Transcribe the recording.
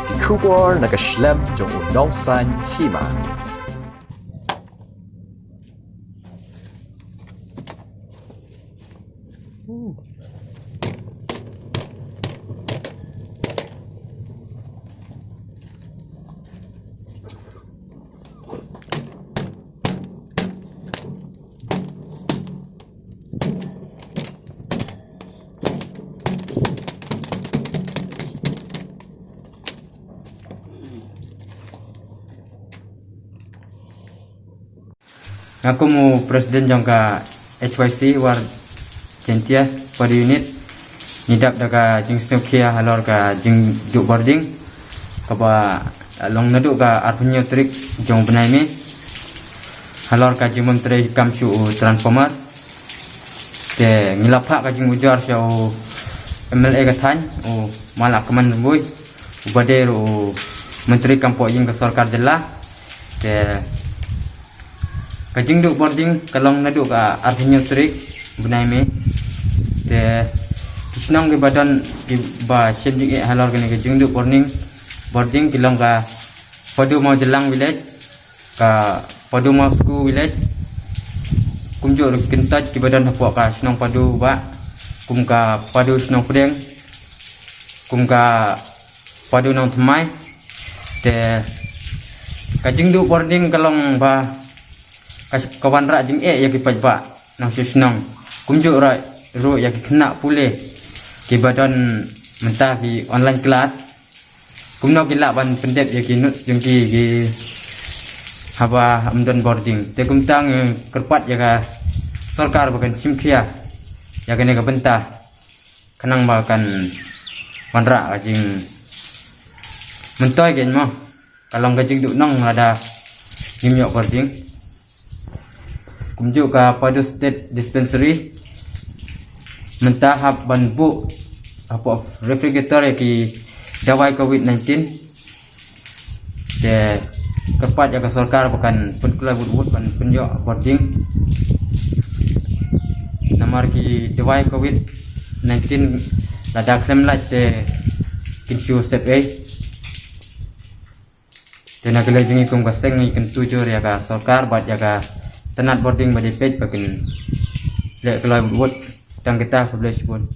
die Kubor na geschlemm jong unong san hima. Aku mau presiden jangka HYC war centia pada unit nidap daga jing sukia halor ka jing juk boarding kapa long naduk ka arpunyo trik jong benai mi halor ka jing menteri kamshu transformer te ngilapha ka jing ujar syau MLA ka than malak keman bui ubade ru menteri kampo jing ka sarkar jelah te kajing duk boarding kalong naduk ka arpunyo trik benai mi te kisnong ke badan ki ba sheding halor kene ke jingduk boarding kilong ka padu mau jelang village ka padu mau school village kumjo kentaj ki badan hapok ka snong padu ba kum ka padu snong pudeng kum ka padu nong thmai te ka jingduk boarding kalong ba kawan rak jing ya ki pajba nong snong kumjo ra ru ya kena pulih ki badan mentah ki online kelas kumno gila ban pendek ya ki nut jeng ki haba amdan boarding te kumtang kerpat ya ka sarkar bakan simkia ya kene ka bentah kenang bakan wanra jing mentoy gen mo kalong gajing duk nong ada nimyok boarding kumjuk ka padu state dispensary mentahap banbu apa refrigerator ki dawai COVID-19 de kepat ya sarkar bukan penkula wud ban penjok boarding namar ki dawai COVID-19 lada klem la te kinshu step A te nak lagi kum ka seng ni kan tujur ya ka sarkar bat ya ka tenat boarding badi page bakin le kelai wud tang kita publish pun